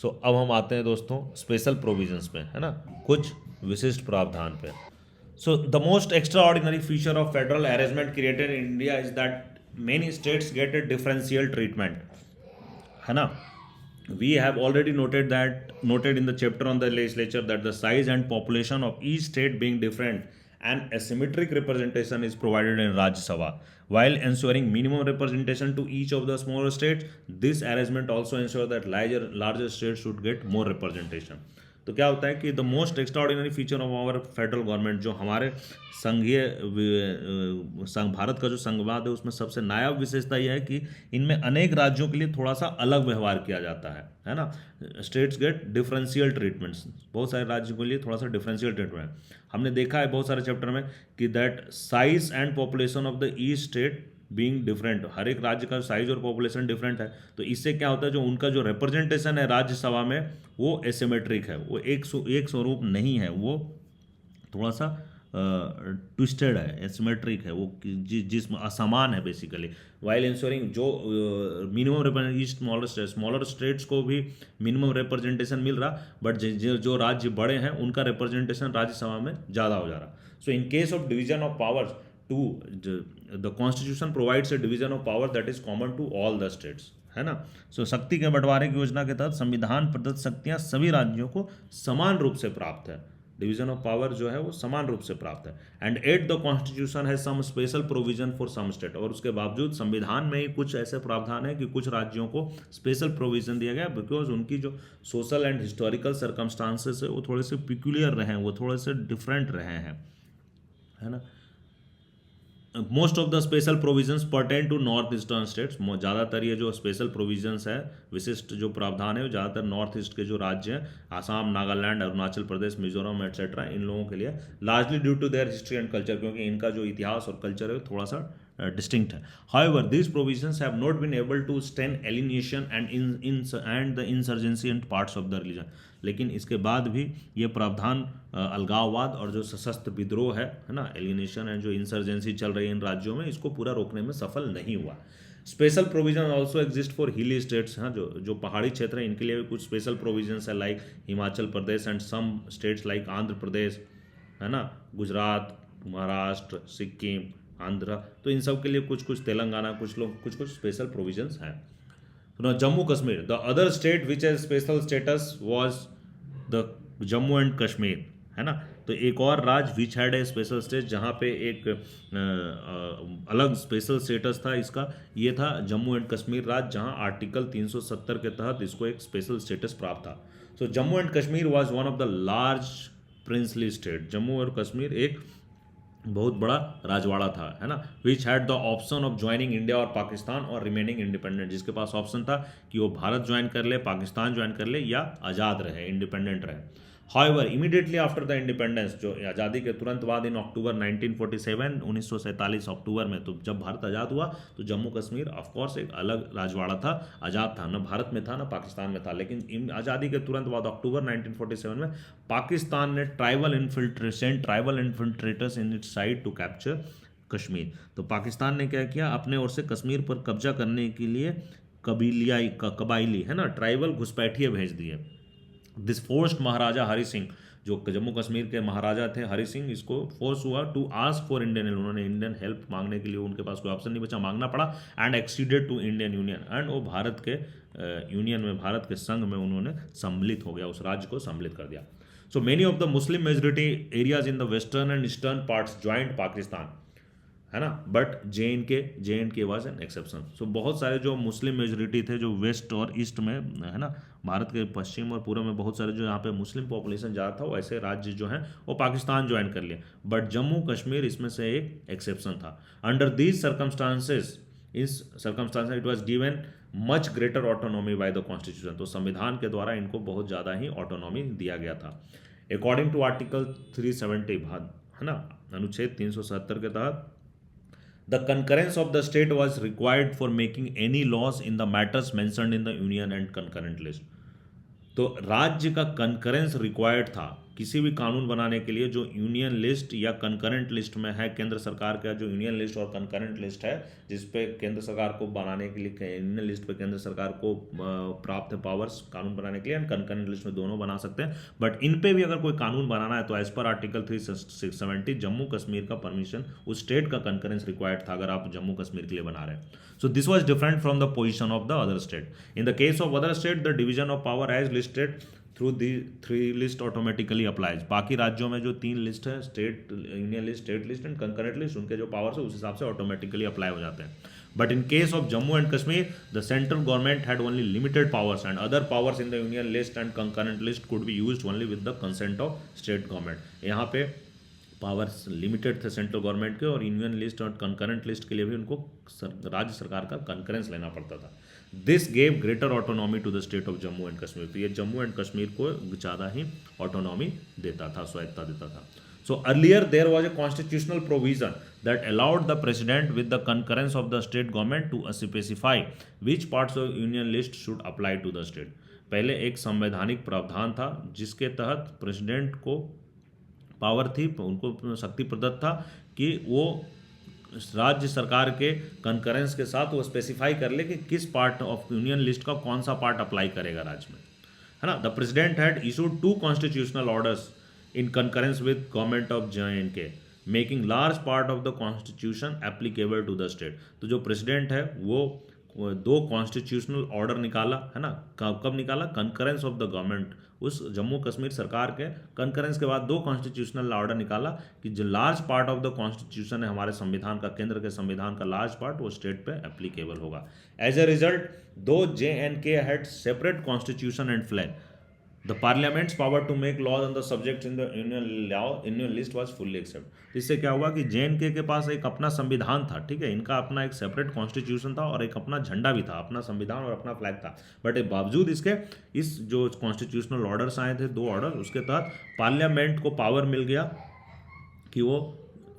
अब हम आते हैं दोस्तों स्पेशल प्रोविजंस पे, है ना, कुछ विशिष्ट प्रावधान पे। The most extra ordinary feature of federal arrangement created in India is that many states gate A differential treatment, है ना। We have already noted in the chapter on the legislature that the size and population of each state being different and asymmetric representation is provided in Rajya Sabha. While ensuring minimum representation to each of the smaller states, this arrangement also ensures that larger states should get more representation. तो क्या होता है कि the most extraordinary feature of our federal government, जो हमारे संघीय भारत का जो संघवाद है उसमें सबसे नायाब विशेषता यह है कि इनमें अनेक राज्यों के लिए थोड़ा सा अलग व्यवहार किया जाता है ना। स्टेट्स गेट डिफरेंशियल ट्रीटमेंट्स, बहुत सारे राज्यों के लिए थोड़ा सा डिफरेंशियल ट्रीटमेंट हमने देखा है बहुत सारे चैप्टर में कि that size and population of the each state being different, हर एक राज्य का साइज और पॉपुलेशन डिफरेंट है। तो इससे क्या होता है, जो उनका जो रिप्रेजेंटेशन है राज्यसभा में वो एसिमेट्रिक है, वो एक स्वरूप नहीं है, वो थोड़ा सा ट्विस्टेड है, एसिमेट्रिक है, वो जिसमें असमान है बेसिकली। वाइल इंश्योरिंग जो मिनिमम रिप्रेजेंटेशन स्मॉलर स्टेट्स को भी मिनिमम रिप्रेजेंटेशन मिल रहा, बट जो राज्य बड़े हैं उनका रिप्रेजेंटेशन राज्यसभा में ज़्यादा हो जा रहा। So in case of division of powers to the constitution provides a division of power that is common to all the states, है ना। शक्ति के बंटवारे की योजना के तहत संविधान प्रदत्त शक्तियां सभी राज्यों को समान रूप से प्राप्त है। डिवीजन ऑफ पावर जो है वो समान रूप से प्राप्त है। एंड एट द कॉन्स्टिट्यूशन है some special provision for some state, और उसके बावजूद संविधान में ही कुछ ऐसे प्रावधान है कि कुछ राज्यों को स्पेशल प्रोविजन दिया गया, बिकॉज उनकी जो सोशल एंड हिस्टोरिकल सर्कमस्टांसेस है वो थोड़े से पिक्यूलियर रहे हैं, वो थोड़े से डिफरेंट रहे हैं, है ना। Most of the special provisions pertain to north eastern states, ज़्यादातर ये जो स्पेशल प्रोविजंस है, विशिष्ट जो प्रावधान है वो ज़्यादातर नॉर्थ ईस्ट के जो राज्य हैं, आसाम, नागालैंड, अरुणाचल प्रदेश, मिजोरम एटसेट्रा, इन लोगों के लिए, largely due to their history and culture, क्योंकि इनका जो इतिहास और कल्चर है थोड़ा सा डिस्टिंक्ट है। However these provisions have not been able to stand alienation and the insurgency in parts of the religion, लेकिन इसके बाद भी ये प्रावधान अलगाववाद और जो सशस्त्र विद्रोह है ना, एलिनेशन एंड जो इंसर्जेंसी चल रही है इन राज्यों में, इसको पूरा रोकने में सफल नहीं हुआ। Special provision also exist for hilly states, हाँ, जो पहाड़ी क्षेत्र है इनके लिए भी कुछ स्पेशल प्रोविजंस है, like Himachal Pradesh and some states like Andhra Pradesh, है ना, गुजरात, महाराष्ट्र, सिक्किम, आंध्र, तो इन सब के लिए कुछ तेलंगाना, कुछ स्पेशल प्रोविजंस हैं। Jammu Kashmir, the other state which has special status was the Jammu and Kashmir, है ना। तो एक और राज्य which had a special state, जहाँ पे एक अलग स्पेशल स्टेटस था इसका, ये था जम्मू एंड कश्मीर राज्य, जहाँ आर्टिकल 370 के तहत इसको एक स्पेशल स्टेटस प्राप्त था। So Jammu and Kashmir was one of the large princely state, Jammu और कश्मीर एक बहुत बड़ा राजवाड़ा था, है ना। Which had the option of joining India और पाकिस्तान और रिमेनिंग इंडिपेंडेंट, जिसके पास ऑप्शन था कि वो भारत ज्वाइन कर ले, पाकिस्तान ज्वाइन कर ले, या आज़ाद रहे, इंडिपेंडेंट रहे। However immediately after the independence, जो आज़ादी के तुरंत बाद इन अक्टूबर 1947 1947 अक्टूबर में, तो जब भारत आज़ाद हुआ तो जम्मू कश्मीर ऑफकोर्स एक अलग राजवाड़ा था, आज़ाद था, न भारत में था न पाकिस्तान में था, लेकिन आज़ादी के तुरंत बाद अक्टूबर 1947 में पाकिस्तान ने tribal infiltrators in its side to capture Kashmir. तो पाकिस्तान ने क्या किया, अपने ओर से कश्मीर पर कब्जा करने के लिए कबाइली, है ना, ट्राइबल घुसपैठिए भेज दिए। दिस फोर्स्ड महाराजा हरि सिंह, जो जम्मू कश्मीर के महाराजा थे हरि सिंह, इसको फोर्स हुआ to ask for Indian help, उन्होंने इंडियन हेल्प मांगने के लिए, उनके पास कोई ऑप्शन नहीं बचा, मांगना पड़ा, and acceded to Indian union, एंड वो भारत के यूनियन में, भारत के संघ में उन्होंने सम्मिलित हो गया, उस राज्य को सम्मिलित कर दिया। So many of the Muslim majority areas in the western and eastern parts joint Pakistan, है ना, बट जे एंड के वाज एन एक्सेप्शन। सो बहुत सारे जो मुस्लिम मेजोरिटी थे जो वेस्ट और ईस्ट में, है ना, भारत के पश्चिम और पूर्व में बहुत सारे जो यहाँ पे मुस्लिम पॉपुलेशन ज़्यादा था, वो ऐसे राज्य जो हैं वो पाकिस्तान ज्वाइन कर लिए, बट जम्मू कश्मीर इसमें से एक एक्सेप्शन था। Under these circumstances it was given much greater autonomy by the constitution, तो संविधान के द्वारा इनको बहुत ज़्यादा ही ऑटोनॉमी दिया गया था। अकॉर्डिंग टू आर्टिकल 370, है ना, अनुच्छेद 370 के तहत, the concurrence of the state was required for making any laws in the matters mentioned in the union and concurrent list। तो राज्य का कंकरेंस रिक्वायर्ड था किसी भी कानून बनाने के लिए जो यूनियन लिस्ट या कंकरेंट लिस्ट में है, केंद्र सरकार का जो यूनियन लिस्ट और कंकरेंट लिस्ट है, जिस पे केंद्र सरकार को बनाने के लिए यूनियन लिस्ट पे केंद्र सरकार को प्राप्त है पावर्स कानून बनाने के लिए, एंड कंकरेंट लिस्ट में दोनों बना सकते हैं। बट इन पे भी अगर कोई कानून बनाना है तो as per article 370 Jammu Kashmir का परमिशन उस स्टेट का कंकरेंस रिक्वायर्ड था अगर आप जम्मू कश्मीर के लिए बना रहे हैं। So this was different from the position of the other state. In the case of other state the division of power as listed through the 3 list automatically applies. बाकी राज्यों में जो 3 लिस्ट है, state union list, state list and concurrent list, उनके जो powers है उस हिसाब से ऑटोमेटिकली अप्लाई हो जाते हैं। But in case of Jammu and Kashmir the central government had only limited powers and other powers in the union list and concurrent list could be used only with the consent of state government. यहाँ पे powers limited थे central government के, और union list और concurrent list के लिए भी उनको राज्य सरकार का कंकरेंस लेना पड़ता था। This gave greater autonomy to the state of Jammu and Kashmir. तो ये जम्मू एंड कश्मीर को ज़्यादा ही ऑटोनॉमी देता था, स्वायत्ता देता था। So earlier there was a constitutional provision that allowed the president with the concurrence of the state government to specify which parts of union list should apply to the state. पहले एक संवैधानिक प्रावधान था जिसके तहत प्रेसिडेंट को power थी, उनको शक्ति प्रदत्त था कि वो राज्य सरकार के कंकरेंस के साथ वो स्पेसिफाई कर ले कि किस पार्ट ऑफ यूनियन लिस्ट का कौन सा पार्ट अप्लाई करेगा राज्य में, है ना। The president had issued 2 constitutional orders in concurrence with government of JNK making large part of the constitution applicable to the state. तो जो प्रेसिडेंट है वो 2 कॉन्स्टिट्यूशनल ऑर्डर निकाला, है ना। कब निकाला? कंकरेंस ऑफ द गवर्नमेंट, उस जम्मू कश्मीर सरकार के कंकरेंस के बाद 2 कॉन्स्टिट्यूशनल ऑर्डर निकाला कि जो large part of the constitution है हमारे संविधान का, केंद्र के संविधान का लार्ज पार्ट वो स्टेट पे एप्लीकेबल होगा। एज ए रिजल्ट दो JNK had separate constitution and flag, the parliament's power to make laws on the subject in the union list was fully except. इससे क्या हुआ कि JNK के पास एक अपना संविधान था, ठीक है, इनका अपना एक सेपरेट कॉन्स्टिट्यूशन था और एक अपना झंडा भी था, अपना संविधान और अपना फ्लैग था। बट बावजूद इसके इस जो कॉन्स्टिट्यूशनल ऑर्डर्स आए थे 2 ऑर्डर, उसके तहत पार्लियामेंट को पावर मिल गया कि वो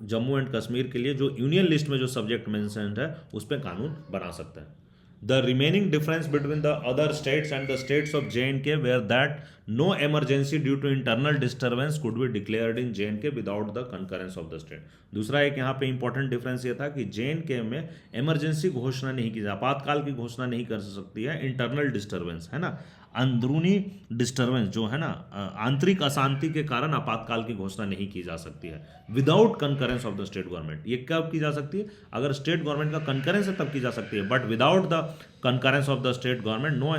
जम्मू एंड कश्मीर के लिए जो यूनियन लिस्ट में जो सब्जेक्ट मेंशन्ड है उस पर कानून बना सकते हैं। The remaining difference between the other states and the states of JNK were that no emergency due to internal disturbance could be declared in JNK without the concurrence of the state। दूसरा एक यहाँ पे important difference ये था कि JNK में emergency घोषणा नहीं की जा, आपातकाल की घोषणा नहीं कर सकती है। इंटरनल डिस्टर्बेंस, है ना, अंदरूनी डिस्टर्बेंस जो है ना, आंतरिक अशांति के कारण आपातकाल की घोषणा नहीं की जा सकती है without concurrence of the state government. ये कब की जा सकती है? अगर स्टेट गवर्नमेंट का कंकरेंस है तब की जा सकती है, but without the concurrence of the state government no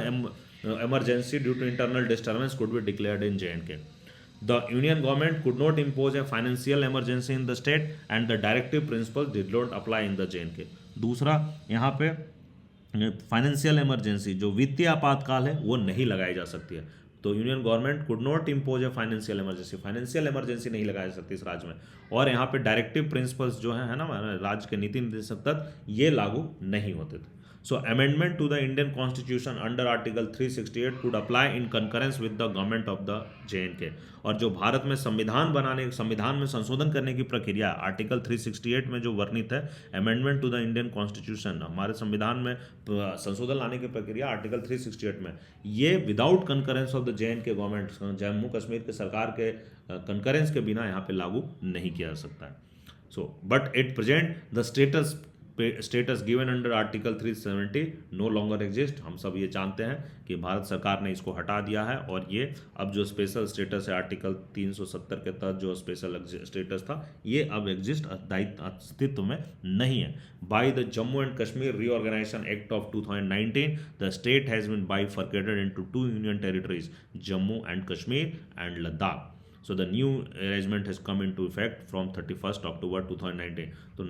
emergency due to internal disturbance could be declared in JNK। The union government could not impose a financial emergency in the state and the directive principles did not apply in the JNK। दूसरा यहाँ पे financial emergency जो वित्तीय आपातकाल है वो नहीं लगाई जा सकती है। तो union government could not impose a financial emergency, financial emergency नहीं लगाई जा सकती इस राज्य में। और यहाँ पे डायरेक्टिव प्रिंसिपल्स जो है ना, राज्य के नीति निर्देशक तत्व ये लागू नहीं होते थे। So amendment to the Indian Constitution under Article 368 could apply in concurrence with the government of the JNK। और जो भारत में संविधान बनाने, संविधान में संशोधन करने की प्रक्रिया आर्टिकल 368 में जो वर्णित है, amendment to the Indian constitution, हमारे संविधान में संशोधन लाने की प्रक्रिया आर्टिकल 368 में, ये without concurrence of the JNK government, Jammu Kashmir के सरकार के कंकरेंस के बिना यहाँ पे लागू नहीं किया जा सकता है। So but at present the status given under article 370 no longer exist. हम सब ये जानते हैं कि भारत सरकार ने इसको हटा दिया है और ये अब जो स्पेशल स्टेटस है आर्टिकल 370 के तहत जो स्पेशल स्टेटस था ये अब एग्जिस्ट अस्तित्व में नहीं है। By the Jammu and Kashmir reorganisation act of 2019 the state has been bifurcated into 2 union territories, Jammu and Kashmir and Ladakh. So the new arrangement has come into effect from 31st October 2019। तो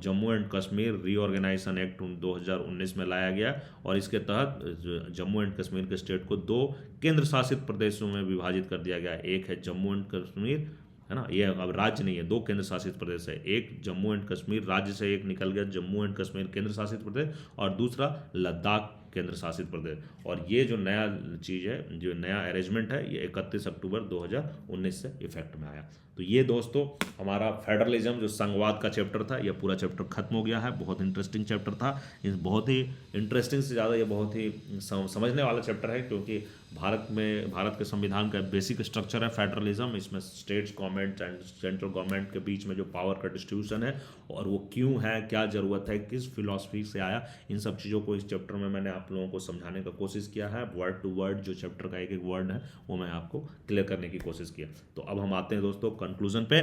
Jammu and Kashmir reorganisation act 2019 में लाया गया और इसके तहत जम्मू एंड कश्मीर के state को 2 केंद्र शासित प्रदेशों में विभाजित कर दिया गया। एक है जम्मू एंड कश्मीर, है ना, ये अब राज्य नहीं है, 2 केंद्र शासित प्रदेश है। एक जम्मू एंड कश्मीर राज्य से एक निकल गया जम्मू एंड कश्मीर केंद्र शासित प्रदेश, और दूसरा लद्दाख केंद्र शासित प्रदेश। और ये जो नया चीज़ है, जो नया अरेंजमेंट है, ये 31 अक्टूबर 2019 से इफेक्ट में आया। तो ये दोस्तों हमारा फेडरलिज्म जो संघवाद का चैप्टर था, ये पूरा चैप्टर खत्म हो गया है। बहुत इंटरेस्टिंग चैप्टर था, बहुत ही इंटरेस्टिंग से ज़्यादा ये बहुत ही समझने वाला चैप्टर है, क्योंकि भारत के संविधान का बेसिक स्ट्रक्चर है फेडरलिज्म। इसमें states government and central government के बीच में जो पावर का डिस्ट्रीब्यूशन है और वो क्यों है, क्या ज़रूरत है, किस फिलॉसफी से आया, इन सब चीज़ों को इस चैप्टर में मैंने आप लोगों को समझाने का कोशिश किया है। वर्ड टू वर्ड जो चैप्टर का एक एक वर्ड है वो मैं आपको क्लियर करने की कोशिश किया। तो अब हम आते हैं दोस्तों कंक्लूजन पे।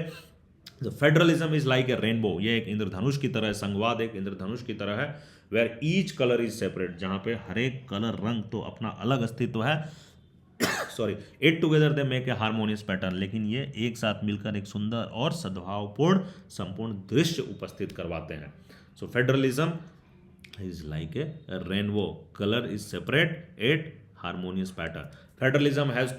Federalism is like a rainbow, ये एक इंद्रधनुष की तरह है, संघवाद एक इंद्रधनुष की तरह है। Where each colour is separate, जहाँ पे हर एक कलर रंग तो अपना अलग अस्तित्व है, sorry, it together they make a harmonious pattern, लेकिन ये एक साथ मिलकर एक सुंदर और सद्भावपूर्ण संपूर्ण दृश्य उपस्थित करवाते हैं। सो federalism is like a rainbow, color is separate, it harmonious pattern. Federalism has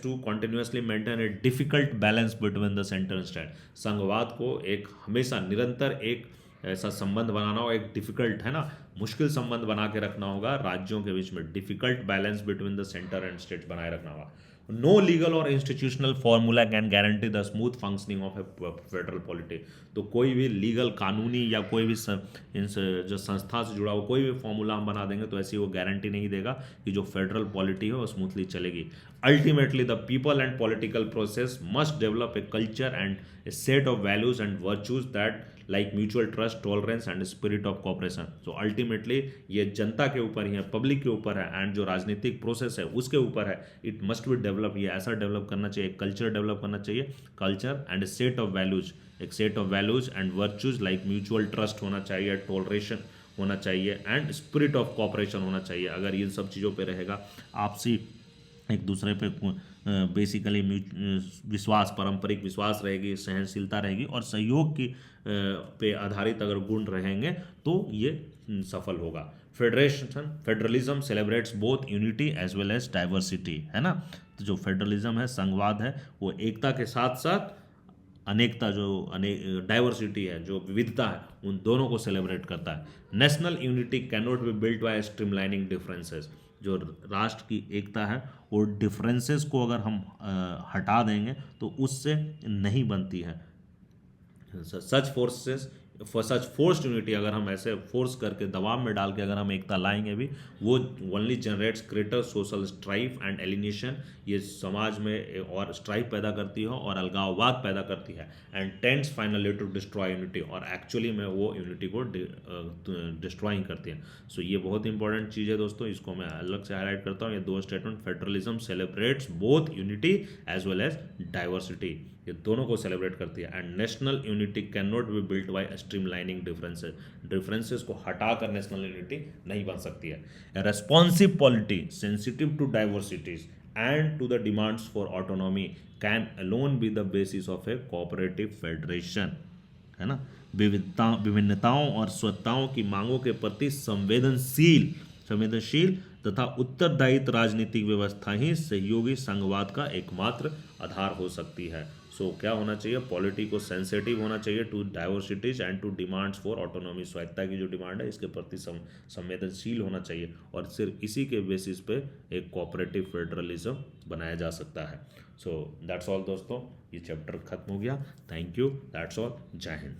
to continuously maintain a difficult balance between the center and state. संघवाद को एक हमेशा निरंतर एक ऐसा संबंध बनाना होगा, एक डिफिकल्ट है ना, मुश्किल संबंध बना के रखना होगा राज्यों के बीच में, difficult balance between the centre and state बनाए रखना होगा। नो लीगल और institutional formula can guarantee the smooth functioning of A federal polity. तो कोई भी लीगल, कानूनी या कोई भी जो संस्था से जुड़ा हो कोई भी फॉर्मूला हम बना देंगे तो ऐसी वो गारंटी नहीं देगा कि जो फेडरल पॉलिटी है वो स्मूथली चलेगी। Ultimately the people and political process must develop a culture and A set of values and virtues that like mutual trust, tolerance and spirit of corporation. So ultimately ये जनता के ऊपर ही है, public के ऊपर है, एंड जो राजनीतिक प्रोसेस है उसके ऊपर है। इट मस्ट बी डेवलप, ये ऐसा डेवलप करना चाहिए, कल्चर डेवलप करना चाहिए, culture and set of values, एक set of values and virtues like mutual trust होना चाहिए, टॉलरेशन होना चाहिए एंड स्पिरिट ऑफ कॉपरेशन होना चाहिए। अगर इन सब चीज़ों पे रहेगा, आपसी एक दूसरे पे बेसिकली विश्वास, पारंपरिक विश्वास रहेगी, सहनशीलता रहेगी और सहयोग की पे आधारित अगर गुण रहेंगे तो ये सफल होगा। Federalism celebrates both unity as well as diversity, है ना। तो जो फेडरलिज्म है, संघवाद है, वो एकता के साथ साथ अनेकता, जो डाइवर्सिटी है, जो विविधता है, उन दोनों को सेलिब्रेट करता है। National unity can not be built by streamlining differences. जो राष्ट्र की एकता है वो डिफरेंसेस को अगर हम हटा देंगे तो उससे नहीं बनती है। सच फोर्स्ड यूनिटी, अगर हम ऐसे फोर्स करके दबाव में डाल के अगर हम एकता लाएंगे भी, वो only generates greater social strife and alienation, ये समाज में और स्ट्राइफ पैदा करती है और अलगाववाद पैदा करती है, and tends finally to destroy unity, और एक्चुअली में वो यूनिटी को डिस्ट्रॉइंग करती है। सो ये बहुत इंपॉर्टेंट चीज़ है दोस्तों, इसको मैं अलग से हाईलाइट करता हूँ। ये दो statement, federalism celebrates both unity as well as diversity, ये दोनों को सेलिब्रेट करती है। And national unity can not be built by streamlining differences को हटाकर नेशनल यूनिटी नहीं बन सकती है। Responsive polity sensitive to diversities and to the demands for autonomy can alone be the basis of a cooperative federation, है ना। विभिन्नताओं और स्वतंत्रताओं की मांगों के प्रति संवेदनशील तथा उत्तरदायित्व राजनीतिक व्यवस्था ही सहयोगी संघवाद का एकमात्र आधार हो सकती है। सो क्या होना चाहिए, पॉलिटी को सेंसिटिव होना चाहिए to diversities and to demands for autonomy, स्वायत्ता की जो डिमांड है इसके प्रति संवेदनशील होना चाहिए, और सिर्फ इसी के बेसिस पे एक कोऑपरेटिव फेडरलिज्म बनाया जा सकता है। सो दैट्स ऑल दोस्तों, ये चैप्टर खत्म हो गया। थैंक यू, दैट्स ऑल, जय हिंद।